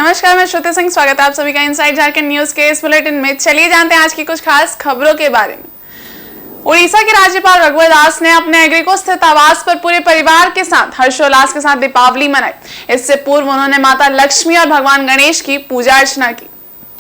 नमस्कार, मैं श्रुति सिंह। स्वागत है आप सभी का इनसाइड झारखंड न्यूज के इस बुलेटिन में। चलिए जानते हैं आज की कुछ खास खबरों के बारे में। उड़ीसा के राज्यपाल रघुवर दास ने अपने एग्रीको स्थित आवास पर पूरे परिवार के साथ हर्षोल्लास के साथ दीपावली मनाई। इससे पूर्व उन्होंने माता लक्ष्मी और भगवान गणेश की पूजा अर्चना की।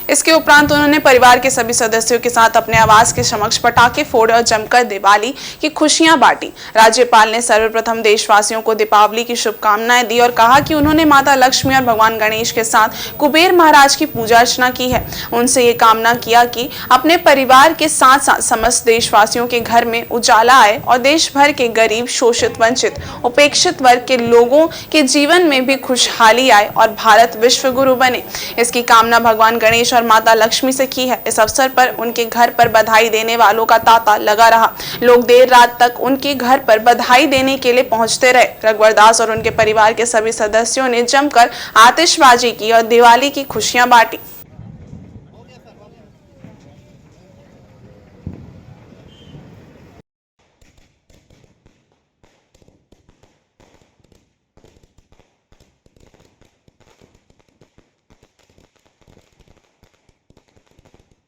इसके उपरांत उन्होंने परिवार के सभी सदस्यों के साथ अपने आवास के समक्ष पटाखे फोड़े और जमकर दिवाली की खुशियां बांटी। राज्यपाल ने सर्वप्रथम देशवासियों को दीपावली की शुभकामनाएं दी और कहा कि उन्होंने माता लक्ष्मी और भगवान गणेश के साथ कुबेर महाराज की पूजा अर्चना की है। उनसे ये कामना किया कि अपने परिवार के साथ साथ समस्त देशवासियों के घर में उजाला आए और देश भर के गरीब, शोषित, वंचित, उपेक्षित वर्ग के लोगों के जीवन में भी खुशहाली आए और भारत विश्व गुरु बने। इसकी कामना भगवान गणेश और माता लक्ष्मी से की है। इस अवसर पर उनके घर पर बधाई देने वालों का तांता लगा रहा। लोग देर रात तक उनके घर पर बधाई देने के लिए पहुंचते रहे। रघुवर दास और उनके परिवार के सभी सदस्यों ने जमकर आतिशबाजी की और दिवाली की खुशियां बांटी।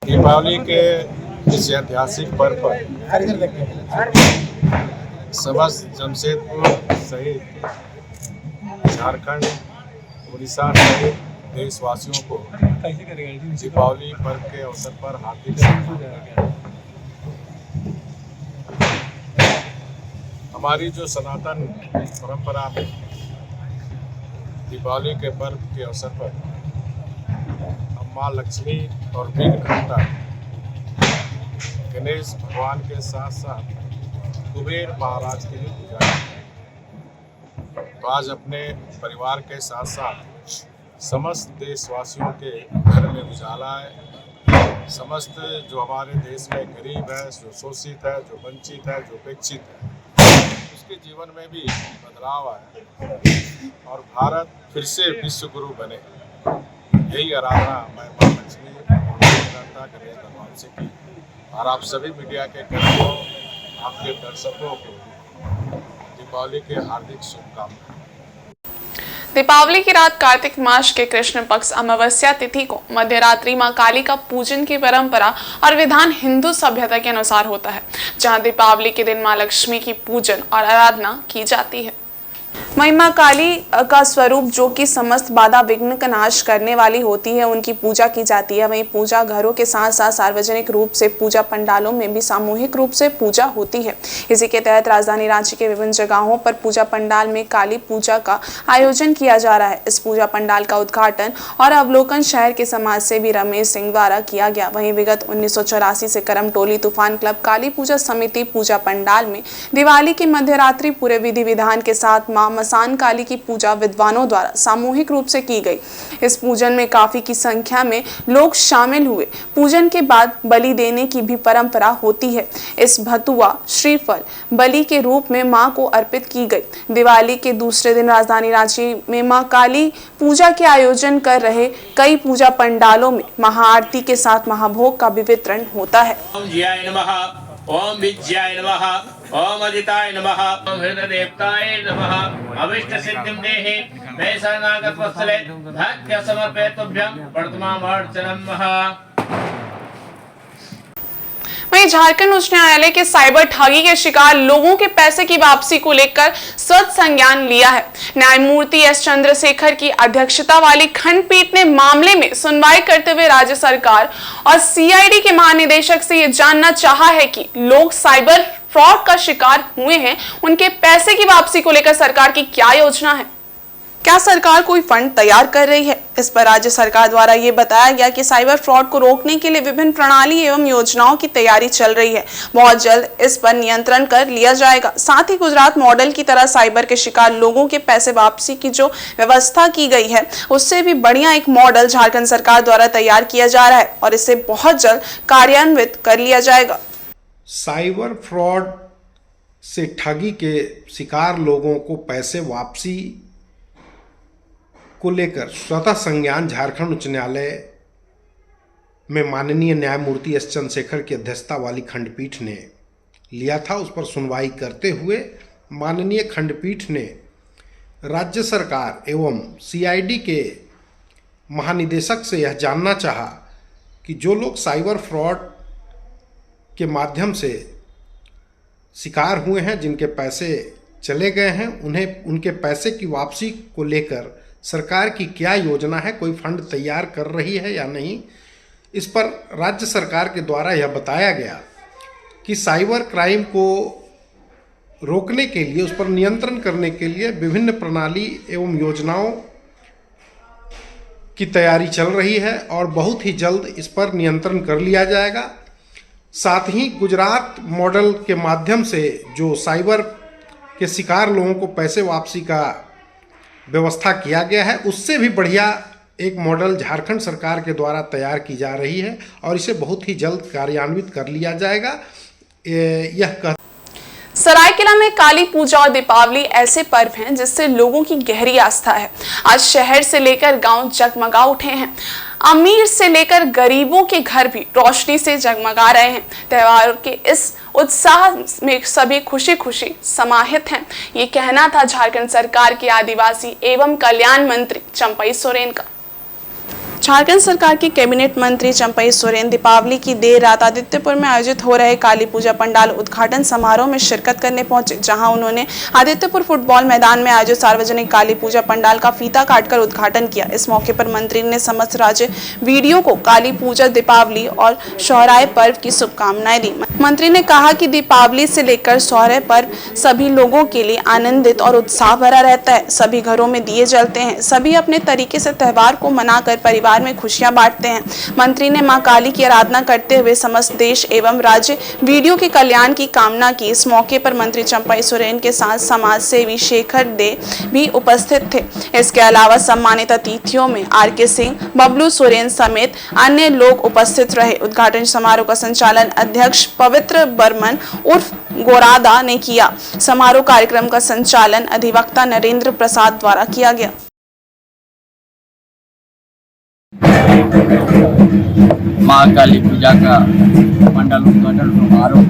दीपावली के इस ऐतिहासिक पर्व पर समस्त जमशेदपुर सहित झारखंड, उड़ीसा सहित देशवासियों को दीपावली पर्व के अवसर पर हार्दिक शुभकामनाएं। हमारी जो सनातन परंपरा में दीपावली के पर्व के अवसर पर माँ लक्ष्मी और विघ्नहर्ता गणेश भगवान के साथ साथ कुबेर महाराज की भी पूजा है। तो आज अपने परिवार के साथ साथ समस्त देशवासियों के घर में उजाला है। समस्त जो हमारे देश में गरीब है, जो शोषित है, जो वंचित है, जो उपेक्षित है, उसके जीवन में भी बदलाव आए और भारत फिर से विश्व गुरु बने। यही आराधना मैं माँ लक्ष्मी गणेश भगवान से की और आप सभी मीडिया के कर्मियों, आपके दर्शकों को दीपावली के हार्दिक शुभकामनाएं। दीपावली की रात कार्तिक मास के कृष्ण पक्ष अमावस्या तिथि को मध्यरात्रि मां काली का पूजन की परंपरा और विधान हिंदू सभ्यता के अनुसार होता है, जहां दीपावली के दिन मां लक्ष्मी की पूजन और आराधना की जाती है। वहीं मां काली का स्वरूप जो कि समस्त बाधा विघ्न का नाश करने वाली होती है, उनकी पूजा की जाती है। वहीं पूजा घरों के साथ साथ सार्वजनिक रूप से पूजा पंडालों में भी सामूहिक रूप से पूजा होती है। इसी के तहत राजधानी रांची के विभिन्न जगहों पर पूजा पंडाल में काली पूजा का आयोजन किया जा रहा है। इस पूजा पंडाल का उद्घाटन और अवलोकन शहर के समाज सेवी रमेश सिंह द्वारा किया गया। वहीं विगत 1984 से करमटोली तूफान क्लब काली पूजा समिति पूजा पंडाल में दिवाली की मध्यरात्रि पूरे विधि विधान के साथ मां मसान काली की पूजा विद्वानों द्वारा सामूहिक रूप से की गई। इस पूजन में काफी की संख्या में लोग शामिल हुए। पूजन के बाद बलि देने की भी परंपरा होती है। इस भतुआ श्रीफल बलि के रूप में मां को अर्पित की गई। दिवाली के दूसरे दिन राजधानी रांची में मां काली पूजा के आयोजन कर रहे कई पूजा पंडालों में महाआरती के साथ महाभोग का भी वितरण होता है। ओम विद्याय नमः, ओम अदिताय नमः, ओम हृदयदेवताय नमः। अभिष्ट सिद्धिं देहि मे शरणागत वत्सले भक्त्या समर्पयतुभ्यं वर्तमानमर्चनं महा। वहीं झारखंड उच्च न्यायालय के साइबर ठगी के शिकार लोगों के पैसे की वापसी को लेकर सख्त संज्ञान लिया है। न्यायमूर्ति एस चंद्रशेखर की अध्यक्षता वाली खंडपीठ ने मामले में सुनवाई करते हुए राज्य सरकार और सीआईडी के महानिदेशक से यह जानना चाहा है कि लोग साइबर फ्रॉड का शिकार हुए हैं, उनके पैसे की वापसी को लेकर सरकार की क्या योजना है। क्या सरकार कोई फंड तैयार कर रही है? इस पर राज्य सरकार द्वारा ये बताया गया कि साइबर फ्रॉड को रोकने के लिए विभिन्न प्रणाली एवं योजनाओं की तैयारी चल रही है। बहुत जल्द इस पर नियंत्रण कर लिया जाएगा। साथ ही गुजरात मॉडल की तरह साइबर के शिकार लोगों के पैसे वापसी की जो व्यवस्था की गई है, उससे भी बढ़िया एक मॉडल झारखंड सरकार द्वारा तैयार किया जा रहा है और इसे बहुत जल्द कार्यान्वित कर लिया जाएगा। साइबर फ्रॉड से ठगी के शिकार लोगों को पैसे वापसी को लेकर स्वतः संज्ञान झारखंड उच्च न्यायालय में माननीय न्यायमूर्ति एस चंद्रशेखर की अध्यक्षता वाली खंडपीठ ने लिया था। उस पर सुनवाई करते हुए माननीय खंडपीठ ने राज्य सरकार एवं सीआईडी के महानिदेशक से यह जानना चाहा कि जो लोग साइबर फ्रॉड के माध्यम से शिकार हुए हैं, जिनके पैसे चले गए हैं, उन्हें उनके पैसे की वापसी को लेकर सरकार की क्या योजना है, कोई फंड तैयार कर रही है या नहीं। इस पर राज्य सरकार के द्वारा यह बताया गया कि साइबर क्राइम को रोकने के लिए, उस पर नियंत्रण करने के लिए विभिन्न प्रणाली एवं योजनाओं की तैयारी चल रही है और बहुत ही जल्द इस पर नियंत्रण कर लिया जाएगा। साथ ही गुजरात मॉडल के माध्यम से जो साइबर के शिकार लोगों को पैसे वापसी का व्यवस्था किया गया है, उससे भी बढ़िया एक मॉडल झारखंड सरकार के द्वारा तैयार की जा रही है और इसे बहुत ही जल्द कार्यान्वित कर लिया जाएगा। यह सरायकेला में काली पूजा और दीपावली ऐसे पर्व हैं जिससे लोगों की गहरी आस्था है। आज शहर से लेकर गांव जगमगा उठे हैं। अमीर से लेकर गरीबों के घर भी रोशनी से जगमगा रहे हैं। त्योहारों के इस उत्साह में सभी खुशी खुशी समाहित हैं। ये कहना था झारखंड सरकार के आदिवासी एवं कल्याण मंत्री चंपई सोरेन का। झारखंड सरकार के कैबिनेट मंत्री चंपई सोरेन दीपावली की देर रात आदित्यपुर में आयोजित हो रहे काली पूजा पंडाल उद्घाटन समारोह में शिरकत करने पहुंचे, जहां उन्होंने आदित्यपुर फुटबॉल मैदान में आयोजित सार्वजनिक काली पूजा पंडाल का फीता काटकर उद्घाटन किया। इस मौके पर मंत्री ने समस्त राज्य वीडियो को काली पूजा, दीपावली और सोहराय पर्व की शुभकामनाएं दी। मंत्री ने कहा कि दीपावली से लेकर सोहराय पर्व सभी लोगों के लिए आनंदित और उत्साह भरा रहता है। सभी घरों में दिए जलते हैं। सभी अपने तरीके से त्योहार को मनाकर परिवार में खुशियां बांटते हैं। मंत्री ने मां काली की आराधना करते हुए समस्त देश एवं राज्य वीडियो के कल्याण की कामना की। इस मौके पर मंत्री चंपई सोरेन के साथ समाज सेवी शेखर दे भी उपस्थित थे। इसके अलावा सम्मानित अतिथियों में आर.के. सिंह, बबलू सोरेन समेत अन्य लोग उपस्थित रहे। उद्घाटन समारोह का संचालन अध्यक्ष पवित्र बर्मन उर्फ गोरादा ने किया। समारोह कार्यक्रम का संचालन अधिवक्ता नरेंद्र प्रसाद द्वारा किया गया। माँ काली पूजा का मंडल उद्घाटन समारोह,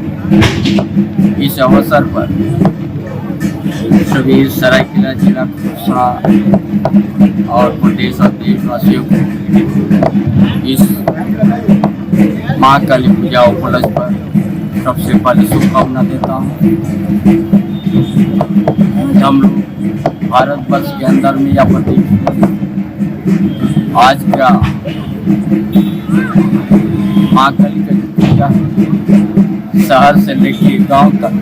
इस अवसर पर सभी सरायकेला जिला खुसरा और प्रदेश और देशवासियों को इस माँ काली पूजा उपलक्ष्य पर सबसे पहले शुभकामना देता हूँ। हम लोग भारतवर्ष के अंदर में या प्रदेश आज का माँ काली का पूजा शहर से लेकर गांव तक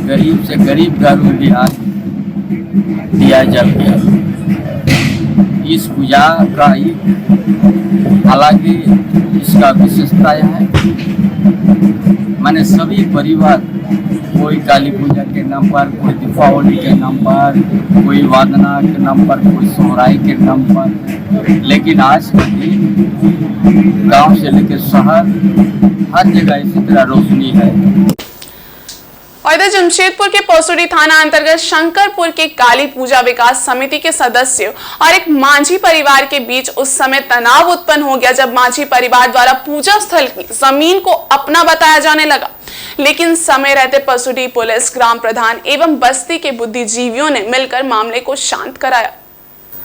गरीब से गरीब घर में भी आज दिया जल गया। इस पूजा का हालांकि इसका विशेषता यह है, मैंने सभी परिवार कोई काली पूजा के नाम पर, कोई दीपावली के नाम पर, कोई वादना के नाम पर, कोई सोहराय के नाम पर, लेकिन आज का दिन गांव से लेकर शहर हर जगह इसी तरह रोशनी है। और इधर जमशेदपुर के पौसुडी थाना अंतर्गत शंकरपुर के काली पूजा विकास समिति के सदस्यों और एक माझी परिवार के बीच उस समय तनाव उत्पन्न हो गया जब माझी परिवार द्वारा पूजा स्थल की जमीन को अपना बताया जाने लगा। लेकिन समय रहते पौसुडी पुलिस, ग्राम प्रधान एवं बस्ती के बुद्धिजीवियों ने मिलकर मामले को शांत कराया।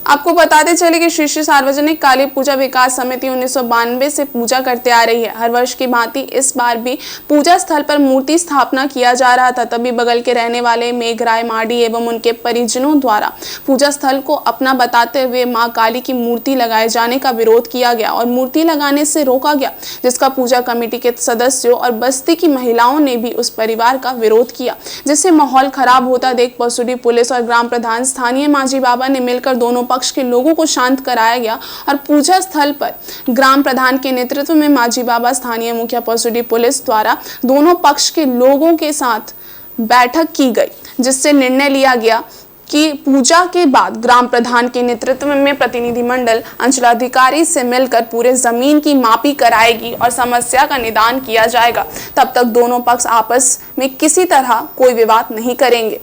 आपको बताते चले कि श्री श्री सार्वजनिक काली पूजा विकास समिति 1992 से पूजा करते आ रही है। हर वर्ष की भांति इस बार भी पूजा स्थल पर मूर्ति स्थापना किया जा रहा था। तभी बगल के रहने वाले मेघराय माडी एवं उनके परिजनों द्वारा पूजा स्थल को अपना बताते हुए मां काली की मूर्ति लगाए जाने का विरोध किया गया और मूर्ति लगाने से रोका गया, जिसका पूजा कमेटी के सदस्यों और बस्ती की महिलाओं ने भी उस परिवार का विरोध किया, जिससे माहौल खराब होता देख पौसुडी पुलिस और ग्राम प्रधान स्थानीय माझी बाबा ने मिलकर दोनों पक्ष के लोगों को शांत कराया गया और पूजा स्थल पर ग्राम प्रधान के नेतृत्व में माझी बाबा, स्थानीय मुखिया पौसुडी पुलिस द्वारा दोनों पक्ष के लोगों के साथ बैठक की गई, जिससे निर्णय लिया गया कि पूजा के बाद ग्राम प्रधान के नेतृत्व में प्रतिनिधिमंडल अंचलाधिकारी से मिलकर पूरे जमीन की मापी कराएगी और समस्या का निदान किया जाएगा। तब तक दोनों पक्ष आपस में किसी तरह कोई विवाद नहीं करेंगे।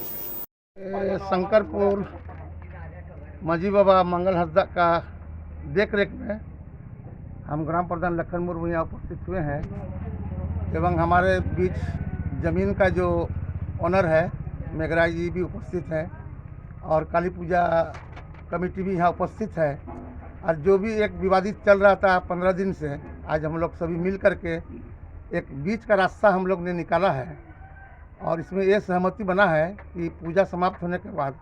शंकरपुर माझी बाबा मंगल हस्दा का देख रेख में हम ग्राम प्रधान लखन मुर्मू यहाँ उपस्थित हुए हैं एवं हमारे बीच ज़मीन का जो ऑनर है मेघराज जी भी उपस्थित है और काली पूजा कमेटी भी यहाँ उपस्थित है। और जो भी एक विवादित चल रहा था 15 दिन से, आज हम लोग सभी मिल करके एक बीच का रास्ता हम लोग ने निकाला है। और इसमें ये सहमति बना है कि पूजा समाप्त होने के बाद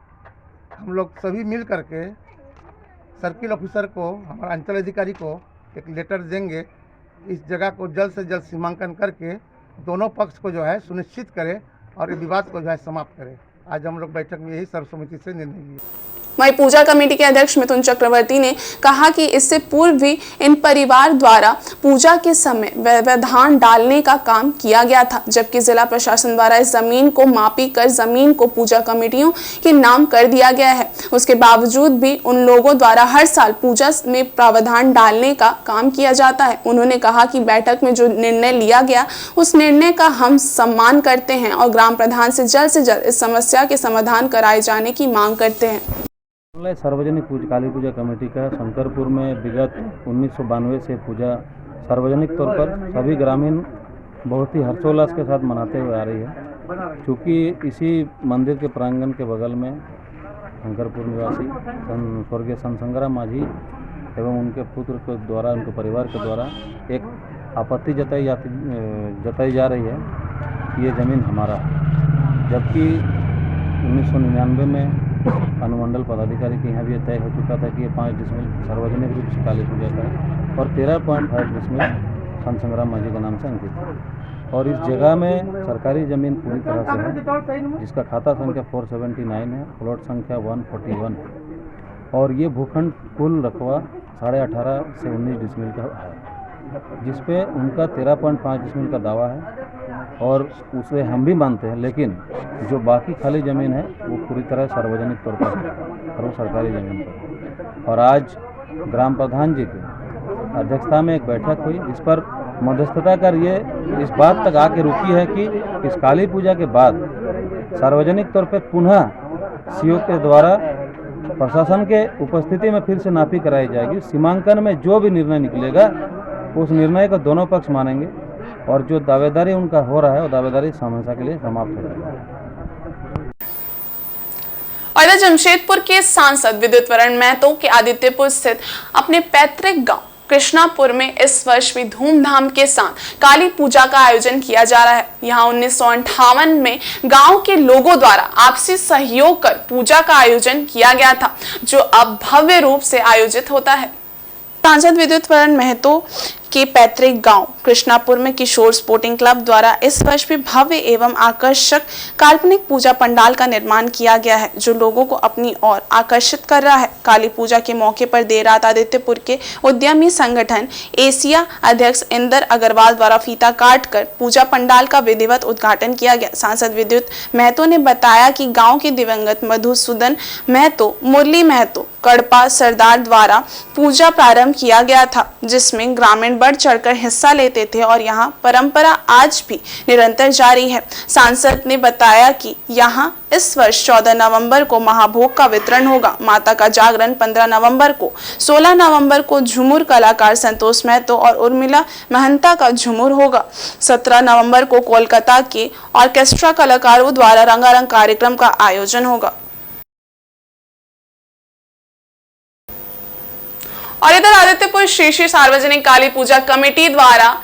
हम लोग सभी मिल करके सर्किल ऑफिसर को, हमारा अंचल अधिकारी को एक लेटर देंगे, इस जगह को जल्द से जल्द सीमांकन करके दोनों पक्ष को जो है सुनिश्चित करे और ये विवाद को जो है समाप्त करे। आज हम लोग बैठक में यही सर्वसम्मति से निर्णय लिया। वहीं पूजा कमेटी के अध्यक्ष मिथुन चक्रवर्ती ने कहा कि इससे पूर्व भी इन परिवार द्वारा पूजा के समय व्यवधान डालने का काम किया गया था, जबकि जिला प्रशासन द्वारा इस जमीन को मापी कर जमीन को पूजा कमेटियों के नाम कर दिया गया है। उसके बावजूद भी उन लोगों द्वारा हर साल पूजा में प्रावधान डालने का काम किया जाता है। उन्होंने कहा कि बैठक में जो निर्णय लिया गया उस निर्णय का हम सम्मान करते हैं और ग्राम प्रधान से जल्द इस समस्या के समाधान कराए जाने की मांग करते हैं। सार्वजनिक काली पूजा कमेटी का शंकरपुर में विगत 1992 से पूजा सार्वजनिक तौर पर सभी ग्रामीण बहुत ही हर्षोल्लास के साथ मनाते हुए आ रही है। क्योंकि इसी मंदिर के प्रांगण के बगल में शंकरपुर निवासी स्वर्गीय संत संग्राम माझी एवं उनके पुत्र के द्वारा, उनके परिवार के द्वारा एक आपत्ति जताई जा रही है कि ये ज़मीन हमारा है, जबकि 1999 में अनुमंडल पदाधिकारी के यहाँ भी तय हो चुका था कि ये 5 डिसमिल सार्वजनिक रूप से काली पूजा का है और 13.5 डिसमिल संत संग्राम माझी के नाम से अंकित है। और इस जगह में सरकारी ज़मीन पूरी तरह से है, जिसका खाता संख्या 479 है, प्लॉट संख्या 141 है और ये भूखंड कुल रकबा 18.5 से 19 डिसमिल का है, जिसपे उनका 13.5 डिसमिल का दावा है और उसे हम भी मानते हैं। लेकिन जो बाकी खाली ज़मीन है वो पूरी तरह सार्वजनिक तौर पर है और वो सरकारी ज़मीन पर। और आज ग्राम प्रधान जी की अध्यक्षता में एक बैठक हुई, इस पर मध्यस्थता कर ये इस बात तक आके रुकी है कि इस काली पूजा के बाद सार्वजनिक तौर पर पुनः सीओ के द्वारा प्रशासन के उपस्थिति में फिर से नापी कराई जाएगी। सीमांकन में जो भी निर्णय निकलेगा उस निर्णय को दोनों पक्ष मानेंगे और जो दावेदारी उनका हो रहा है वो दावेदारी हमेशा के लिए समाप्त हो जाएगी। और इधर जमशेदपुर के सांसद विद्युत वरण महतो के आदित्यपुर स्थित अपने पैतृक गांव कृष्णापुर में इस वर्ष भी धूमधाम के साथ काली पूजा का आयोजन किया जा रहा है। यहाँ 1958 में गांव के लोगों द्वारा आपसी सहयोग कर पूजा का आयोजन किया गया था, जो अब भव्य रूप से आयोजित होता है। सांसद विद्युत वरण महतो के पैतृक गांव कृष्णापुर में किशोर स्पोर्टिंग क्लब द्वारा इस वर्ष भी भव्य एवं आकर्षक काल्पनिक पूजा पंडाल का निर्माण किया गया है, जो लोगों को अपनी ओर आकर्षित कर रहा है। काली पूजा के मौके पर देर रात आदित्यपुर के उद्यमी संगठन एशिया अध्यक्ष इंदर अग्रवाल द्वारा फीता काट कर पूजा पंडाल का विधिवत उद्घाटन किया गया। सांसद विद्युत महतो ने बताया कि गाँव के दिवंगत मधुसूदन महतो, मुरली महतो, कड़पा सरदार द्वारा पूजा प्रारंभ किया गया था, जिसमें ग्रामीण बढ़ चढ़कर हिस्सा लेते थे और यहाँ परंपरा आज भी निरंतर जारी है। सांसद ने बताया कि यहाँ इस वर्ष 14 नवंबर को महाभोग का वितरण होगा। माता का जागरण 15 नवंबर को, 16 नवंबर को झूमर कलाकार संतोष महतो और उर्मिला महंता का झूमर होगा। 17 नवंबर को कोलकाता के ऑर्केस्ट्रा कलाकारों द्वारा रंगारंग कार्यक्रम का आयोजन होगा। और इधर आदित्यपुर श्री श्री सार्वजनिक काली पूजा कमेटी द्वारा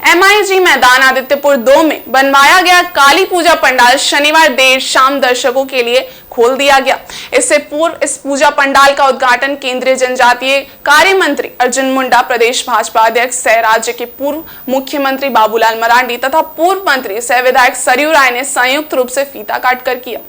MIG मैदान आदित्यपुर 2 में बनवाया गया काली पूजा पंडाल शनिवार देर शाम दर्शकों के लिए खोल दिया गया। इससे पूर्व इस पूजा पंडाल का उद्घाटन केंद्रीय जनजातीय कार्य मंत्री अर्जुन मुंडा, प्रदेश भाजपा अध्यक्ष सह राज्य के पूर्व मुख्यमंत्री बाबूलाल मरांडी तथा पूर्व मंत्री सह विधायक सरयू राय ने संयुक्त रूप से फीता काटकर किया।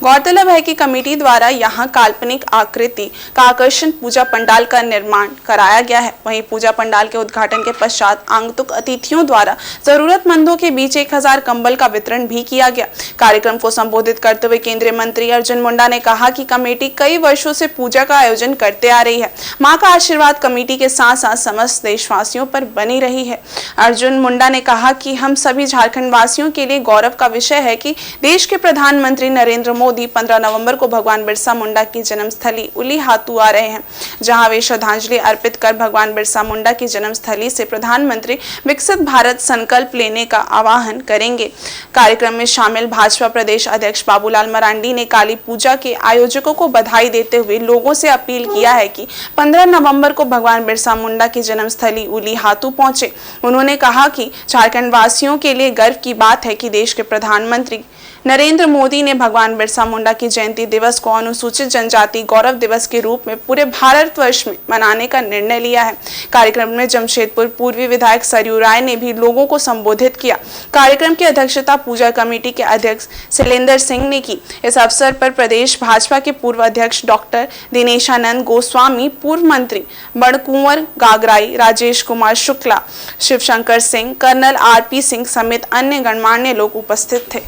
गौरतलब है कि कमेटी द्वारा यहां काल्पनिक आकृति का आकर्षण पूजा पंडाल का निर्माण कराया गया है। वहीं पूजा पंडाल के उद्घाटन के पश्चात आगंतुक अतिथियों द्वारा जरूरतमंदों के बीच 1000 कंबल का वितरण भी किया गया। कार्यक्रम को संबोधित करते हुए केंद्रीय मंत्री अर्जुन मुंडा ने कहा कि कमेटी कई वर्षों से पूजा का आयोजन करते आ रही है। मां का आशीर्वाद कमेटी के साथ साथ समस्त देशवासियों पर बनी रही है। अर्जुन मुंडा ने कहा कि हम सभी झारखंड वासियों के लिए गौरव का विषय है कि देश के प्रधानमंत्री नरेंद्र मोदी मोदी 15 नवंबर को भगवान बिरसा मुंडा की जन्मस्थली उलीहातू आ रहे हैं, जहां वे श्रद्धांजलि अर्पित कर भगवान बिरसा मुंडा की जन्मस्थली से प्रधानमंत्री विकसित भारत संकल्प लेने का आह्वान करेंगे। कार्यक्रम में शामिल भाजपा प्रदेश अध्यक्ष बाबूलाल मरांडी ने काली पूजा के आयोजकों को बधाई देते हुए लोगों से अपील किया है कि 15 नवंबर को भगवान बिरसा मुंडा की जन्मस्थली उलीहातू पहुंचे। उन्होंने कहा कि झारखंड वासियों के लिए गर्व की बात है कि देश के प्रधानमंत्री नरेंद्र मोदी ने भगवान बिरसा मुंडा की जयंती दिवस को अनुसूचित जनजाति गौरव दिवस के रूप में पूरे भारतवर्ष में मनाने का निर्णय लिया है। कार्यक्रम में जमशेदपुर पूर्वी विधायक सरयू राय ने भी लोगों को संबोधित किया। कार्यक्रम की अध्यक्षता पूजा कमेटी के अध्यक्ष शैलेंद्र सिंह ने की। इस अवसर पर प्रदेश भाजपा के पूर्व अध्यक्ष डॉक्टर दिनेशानंद गोस्वामी, पूर्व मंत्री बड़कुंवर गागराई, राजेश कुमार शुक्ला, शिवशंकर सिंह, कर्नल आरपी सिंह समेत अन्य गणमान्य लोग उपस्थित थे।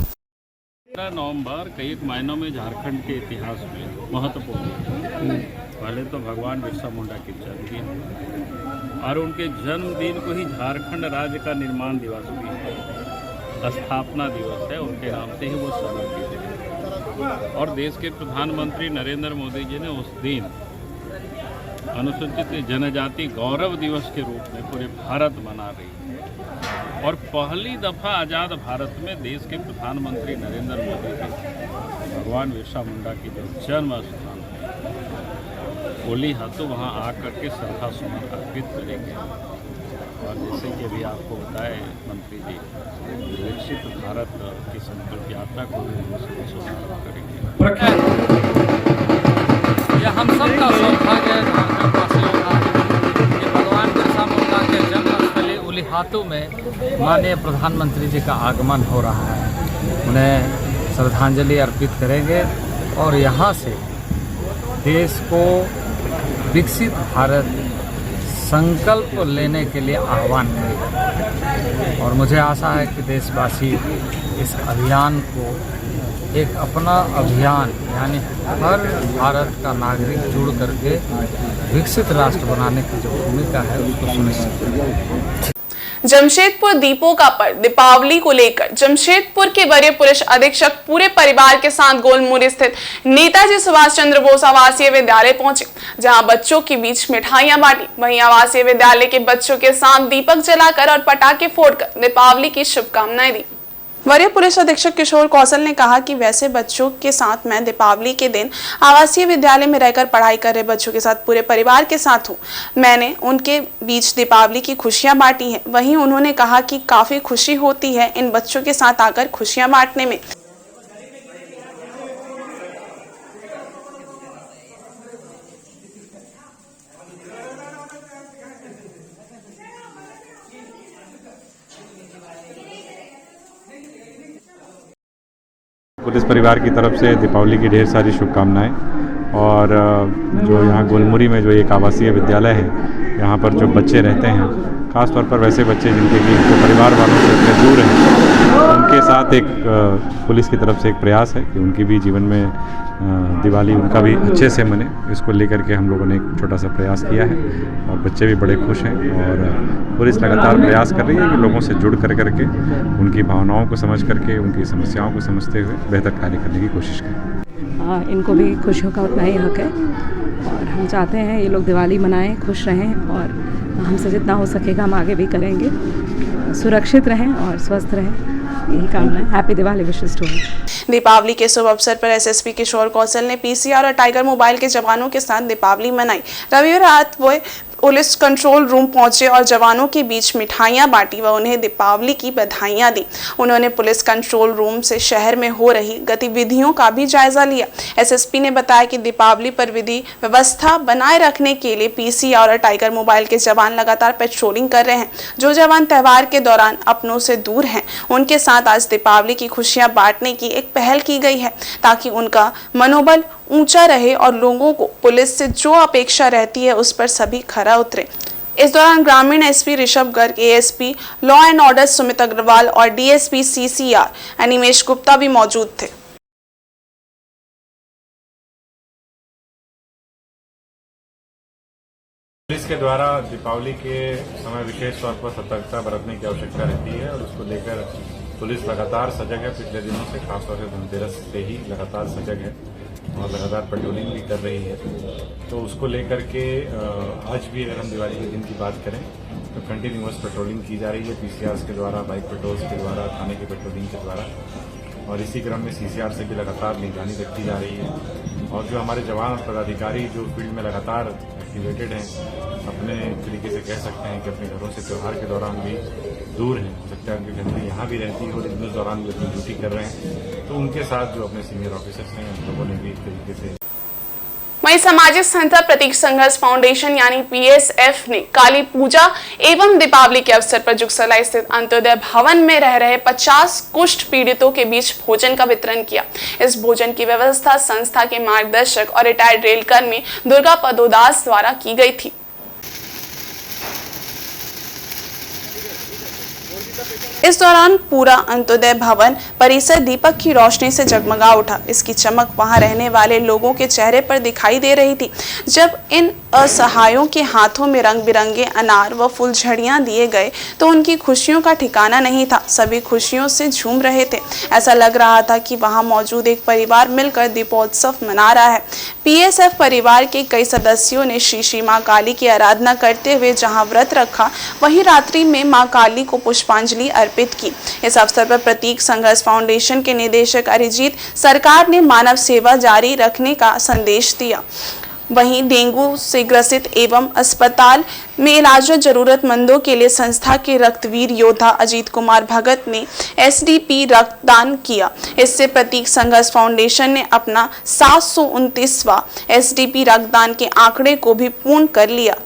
15 नवंबर कई मायनों में झारखंड के इतिहास में महत्वपूर्ण है। पहले तो भगवान बिरसा मुंडा की जन्मदिन और उनके जन्मदिन को ही झारखंड राज्य का निर्माण दिवस भी है, स्थापना दिवस है, उनके नाम से ही वो समर्पित है। और देश के प्रधानमंत्री नरेंद्र मोदी जी ने उस दिन अनुसूचित जनजाति गौरव दिवस के रूप में पूरे भारत मना रही है। और पहली दफ़ा आज़ाद भारत में देश के प्रधानमंत्री नरेंद्र मोदी जी भगवान बिरसा मुंडा की जो जन्म स्थान है उलीहातू, वहाँ आकर के श्रद्धा सुमन अर्पित करेंगे। और जैसे कि अभी आपको बताए मंत्री जी, विकसित भारत की संकल्प यात्रा को भी शुभारंभ करेंगे। यह हम सब का सौभाग्य है झारखंड वासियों का कि भगवान बिरसा मुंडा के जन्मस्थली उलीहातू में माननीय प्रधानमंत्री जी का आगमन हो रहा है। उन्हें श्रद्धांजलि अर्पित करेंगे और यहाँ से देश को विकसित भारत संकल्प लेने के लिए आह्वान करेंगे। और मुझे आशा है कि देशवासी इस अभियान को एक अपना अभियान, यानी हर भारत का नागरिक जुड़ करके विकसित राष्ट्र बनाने की जो भूमिका है उसको सुनिश्चित करें। जमशेदपुर दीपों का पर्व दीपावली को लेकर जमशेदपुर के वरीय पुलिस अधीक्षक पूरे परिवार के साथ गोलमुरी स्थित नेताजी सुभाष चंद्र बोस आवासीय विद्यालय पहुंचे, जहां बच्चों के बीच मिठाइयां बांटी। वहीं आवासीय विद्यालय के बच्चों के साथ दीपक जलाकर और पटाखे फोड़कर दीपावली की शुभकामनाएं दी। वरीय पुलिस अधीक्षक किशोर कौशल ने कहा कि वैसे बच्चों के साथ मैं दीपावली के दिन आवासीय विद्यालय में रहकर पढ़ाई कर रहे बच्चों के साथ पूरे परिवार के साथ हूँ। मैंने उनके बीच दीपावली की खुशियां बांटी हैं। वहीं उन्होंने कहा कि काफी खुशी होती है इन बच्चों के साथ आकर खुशियां बांटने में। पुलिस परिवार की तरफ से दीपावली की ढेर सारी शुभकामनाएं। और जो यहाँ गोलमुरी में जो एक आवासीय विद्यालय है, यहाँ पर जो बच्चे रहते हैं, ख़ास तौर पर वैसे बच्चे जिनके परिवार वालों से इतने दूर हैं, उनके साथ एक पुलिस की तरफ से एक प्रयास है कि उनकी भी जीवन में दिवाली उनका भी अच्छे से मने। इसको लेकर के हम लोगों ने एक छोटा सा प्रयास किया है और बच्चे भी बड़े खुश हैं। और पुलिस लगातार प्रयास कर रही है कि लोगों से जुड़ कर करके उनकी भावनाओं को समझ करके उनकी समस्याओं को समझते हुए बेहतर कार्य करने की कोशिश करें। इनको भी खुशियों का उतना ही हक है और हम चाहते हैं ये लोग दिवाली मनाएं, खुश रहें और हमसे जितना हो सकेगा हम आगे भी करेंगे। सुरक्षित रहें और स्वस्थ रहें, यही कामना है। हैप्पी दिवाली विशेष टू ऑल। दीपावली के शुभ अवसर पर एसएसपी किशोर कौशल ने पीसीआर और टाइगर मोबाइल के जवानों के साथ दीपावली मनाई। रविवार रात वो पुलिस कंट्रोल रूम पहुंचे और जवानों के बीच मिठाइयां बांटी व उन्हें दीपावली की बधाइयां दी। उन्होंने पुलिस कंट्रोल रूम से शहर में हो रही गतिविधियों का भी जायजा लिया। एसएसपी ने बताया कि दीपावली पर विधि व्यवस्था बनाए रखने के लिए पीसीआर और टाइगर मोबाइल के जवान लगातार पेट्रोलिंग कर रहे हैं। जो जवान त्यौहार के दौरान अपनों से दूर हैं, उनके साथ आज दीपावली की खुशियां बांटने की एक पहल की गई है ताकि उनका मनोबल ऊंचा रहे और लोगों को पुलिस से जो अपेक्षा रहती है उस पर सभी खरा उतरे। इस दौरान ग्रामीण SP Rishabh Garg, ASP law and order Sumit Agarwal और डीएसपी सीसीआर अनिमेश गुप्ता भी मौजूद थे। पुलिस के द्वारा दीपावली के समय विशेष तौर पर सतर्कता बरतने की आवश्यकता रहती है और उसको लेकर पुलिस लगातार सजग है, पिछले दिनों से खासतौर से धनतेरस से ही लगातार सजग है और लगातार पेट्रोलिंग भी कर रही है। तो उसको लेकर के आज भी अगर हम दिवाली के दिन की बात करें तो कंटिन्यूअस पेट्रोलिंग की जा रही है, पीसीआर के द्वारा, बाइक पेट्रोल्स के द्वारा, थाने की पेट्रोलिंग के द्वारा, और इसी क्रम में सीसीआर से भी लगातार निगरानी रखी जा रही है। और जो हमारे जवान और पदाधिकारी जो फील्ड में लगातार एक्टिवेटेड हैं, अपने तरीके से कह सकते हैं कि अपने घरों से त्यौहार के दौरान भी दूर हैं, हो सकता है उनकी फैमिली यहाँ भी रहती है और इस दौरान भी अपनी ड्यूटी कर रहे हैं। तो उनके साथ जो अपने सीनियर ऑफिसर्स हैं उन लोगों ने भी एक तरीके से। वहीं सामाजिक संस्था प्रतीक संघर्ष फाउंडेशन यानी पीएसएफ ने काली पूजा एवं दीपावली के अवसर पर जुगसलाई स्थित अंत्योदय भवन में रह रहे 50 कुष्ठ पीड़ितों के बीच भोजन का वितरण किया। इस भोजन की व्यवस्था संस्था के मार्गदर्शक और रिटायर्ड रेलकर्मी दुर्गा पदोदास द्वारा की गई थी। इस दौरान पूरा अंत्योदय भवन परिसर दीपक की रोशनी से जगमगा उठा। इसकी चमक वहां रहने वाले लोगों के चेहरे पर दिखाई दे रही थी। जब इन असहायों के हाथों में रंग बिरंगे अनार व फुलझड़ियां दिए गए तो उनकी खुशियों का ठिकाना नहीं था। सभी खुशियों से झूम रहे थे। ऐसा लग रहा था कि वहां मौजूद एक परिवार मिलकर दीपोत्सव मना रहा है। पीएसएफ परिवार के कई सदस्यों ने श्री मां काली की आराधना करते हुए जहां व्रत रखा, वहीं रात्रि में मां काली को पुष्पांजलि अर्पित की। इस अवसर पर प्रतीक संघर्ष फाउंडेशन के निदेशक अरिजीत सरकार ने मानव सेवा जारी रखने का संदेश दिया। वहीं डेंगू से ग्रसित एवं अस्पताल में इलाजरत जरूरतमंदों के लिए संस्था के रक्तवीर योद्धा अजीत कुमार भगत ने एसडीपी रक्तदान किया। इससे प्रतीक संघर्ष फाउंडेशन ने अपना 729वां एसडीपी रक्तदान के आंकड़े को भी पूर्ण कर लिया।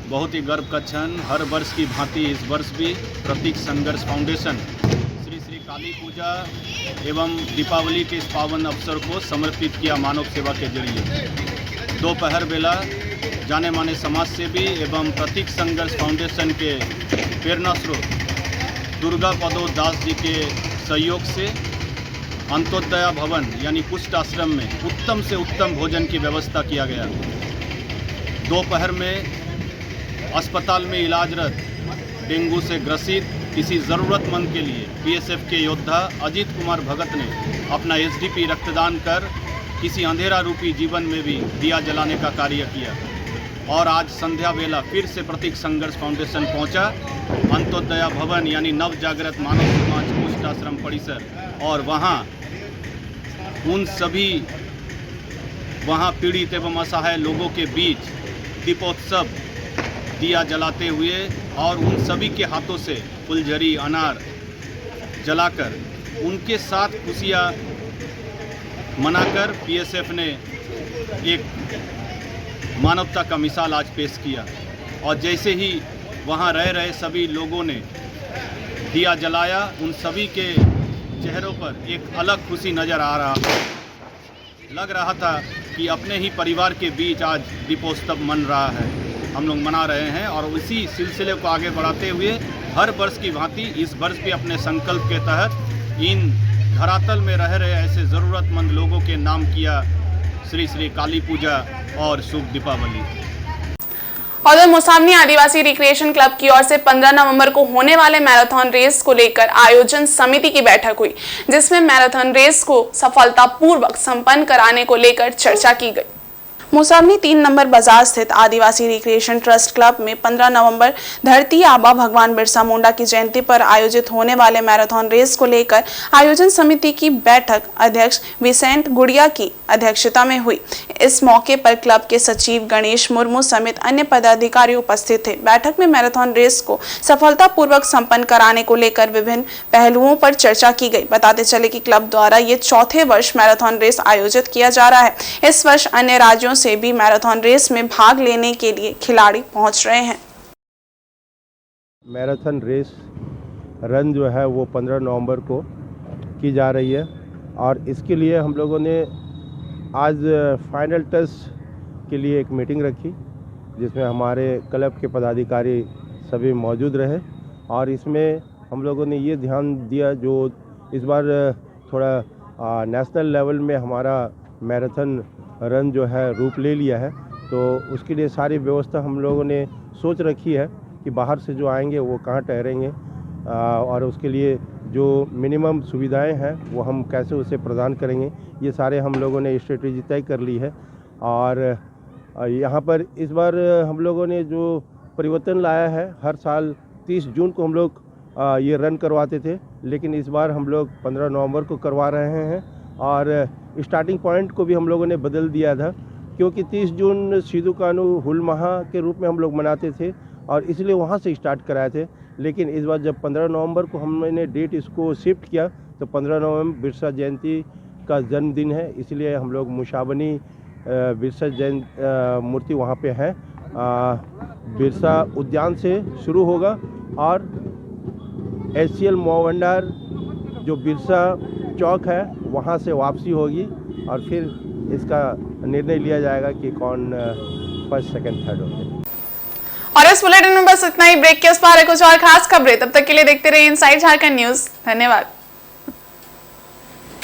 बहुत ही गर्व का क्षण। हर वर्ष की भांति इस वर्ष भी प्रतीक संघर्ष फाउंडेशन श्री काली पूजा एवं दीपावली के इस पावन अवसर को समर्पित किया मानव सेवा के जरिए। दोपहर बेला जाने माने समाज सेवी एवं प्रतीक संघर्ष फाउंडेशन के प्रेरणा स्रोत दुर्गा पदोदास जी के सहयोग से अंत्योदय भवन यानी कुष्ठ आश्रम में उत्तम से उत्तम भोजन की व्यवस्था किया गया। दोपहर में अस्पताल में इलाजरत डेंगू से ग्रसित किसी ज़रूरतमंद के लिए पीएसएफ के योद्धा अजीत कुमार भगत ने अपना एसडीपी रक्तदान कर किसी अंधेरा रूपी जीवन में भी दिया जलाने का कार्य किया। और आज संध्या बेला फिर से प्रतीक संघर्ष फाउंडेशन पहुंचा अंत्योदय भवन यानी नव जागृत मानव समाज कुष्ठ आश्रम परिसर, और वहां उन सभी पीड़ित एवं असहाय लोगों के बीच दीपोत्सव दिया जलाते हुए और उन सभी के हाथों से फुलझड़ी अनार जलाकर उनके साथ खुशियाँ मनाकर पीएसएफ ने एक मानवता का मिसाल आज पेश किया। और जैसे ही वहाँ रह रहे सभी लोगों ने दिया जलाया, उन सभी के चेहरों पर एक अलग खुशी नज़र आ रहा था। लग रहा था कि अपने ही परिवार के बीच आज दीपोत्सव मन रहा है, हम लोग मना रहे हैं। और इसी सिलसिले को आगे बढ़ाते हुए हर वर्ष की भांति इस वर्ष भी अपने संकल्प के तहत इन धरातल में रह रहे ऐसे ज़रूरतमंद लोगों के नाम किया श्री काली पूजा और शुभ दीपावली। उधर मौसामनी आदिवासी रिक्रिएशन क्लब की ओर से 15 नवंबर को होने वाले मैराथन रेस को लेकर आयोजन समिति की बैठक हुई, जिसमें मैराथन रेस को सफलतापूर्वक संपन्न कराने को लेकर चर्चा की गई। मौसामनी 3 नंबर बाजार स्थित आदिवासी रिक्रिएशन ट्रस्ट क्लब में 15 नवंबर धरती आबा भगवान बिरसा मुंडा की जयंती पर आयोजित होने वाले मैराथन रेस को लेकर आयोजन समिति की बैठक अध्यक्ष विसेंट गुड़िया की अध्यक्षता में हुई। इस मौके पर क्लब के सचिव गणेश मुर्मू समेत अन्य पदाधिकारी उपस्थित थे। बैठक में मैराथन रेस को सफलतापूर्वक संपन्न कराने को लेकर विभिन्न पहलुओं पर चर्चा की गई। बताते चले कि क्लब द्वारा ये 4थे वर्ष मैराथन रेस आयोजित किया जा रहा है। इस वर्ष अन्य राज्यों से भी मैराथन रेस में भाग लेने के लिए खिलाड़ी पहुंच रहे हैं। मैराथन रेस रन जो है वो 15 नवंबर को की जा रही है और इसके लिए हम लोगों ने आज फाइनल टेस्ट के लिए एक मीटिंग रखी जिसमें हमारे क्लब के पदाधिकारी सभी मौजूद रहे। और इसमें हम लोगों ने ये ध्यान दिया, जो इस बार थोड़ा नेशनल लेवल में हमारा मैराथन रन जो है रूप ले लिया है, तो उसके लिए सारी व्यवस्था हम लोगों ने सोच रखी है कि बाहर से जो आएंगे वो कहाँ ठहरेंगे, और उसके लिए जो मिनिमम सुविधाएं हैं वो हम कैसे उसे प्रदान करेंगे, ये सारे हम लोगों ने स्ट्रेटेजी तय कर ली है। और यहाँ पर इस बार हम लोगों ने जो परिवर्तन लाया है, हर साल 30 जून को हम लोग ये रन करवाते थे, लेकिन इस बार हम लोग 15 नवंबर को करवा रहे हैं। और स्टार्टिंग पॉइंट को भी हम लोगों ने बदल दिया था, क्योंकि 30 जून सिद्धू कान्हू हुल महा के रूप में हम लोग मनाते थे और इसलिए वहाँ से स्टार्ट कराए थे। लेकिन इस बार जब 15 नवंबर को हमने डेट इसको शिफ्ट किया, तो 15 नवंबर बिरसा जयंती का जन्मदिन है, इसलिए हम लोग मुशाबनी बिरसा जयंती मूर्ति वहाँ पे है, बिरसा उद्यान से शुरू होगा और HCL मोहभंडार जो बिरसा चौक है वहाँ से वापसी होगी, और फिर इसका निर्णय लिया जाएगा कि कौन फर्स्ट सेकंड थर्ड होते हैं। और इस बुलेटिन में बस इतना ही। ब्रेक के उस पार कुछ और खास खबरें, तब तक के लिए देखते रहिए इनसाइड झारखंड न्यूज। धन्यवाद।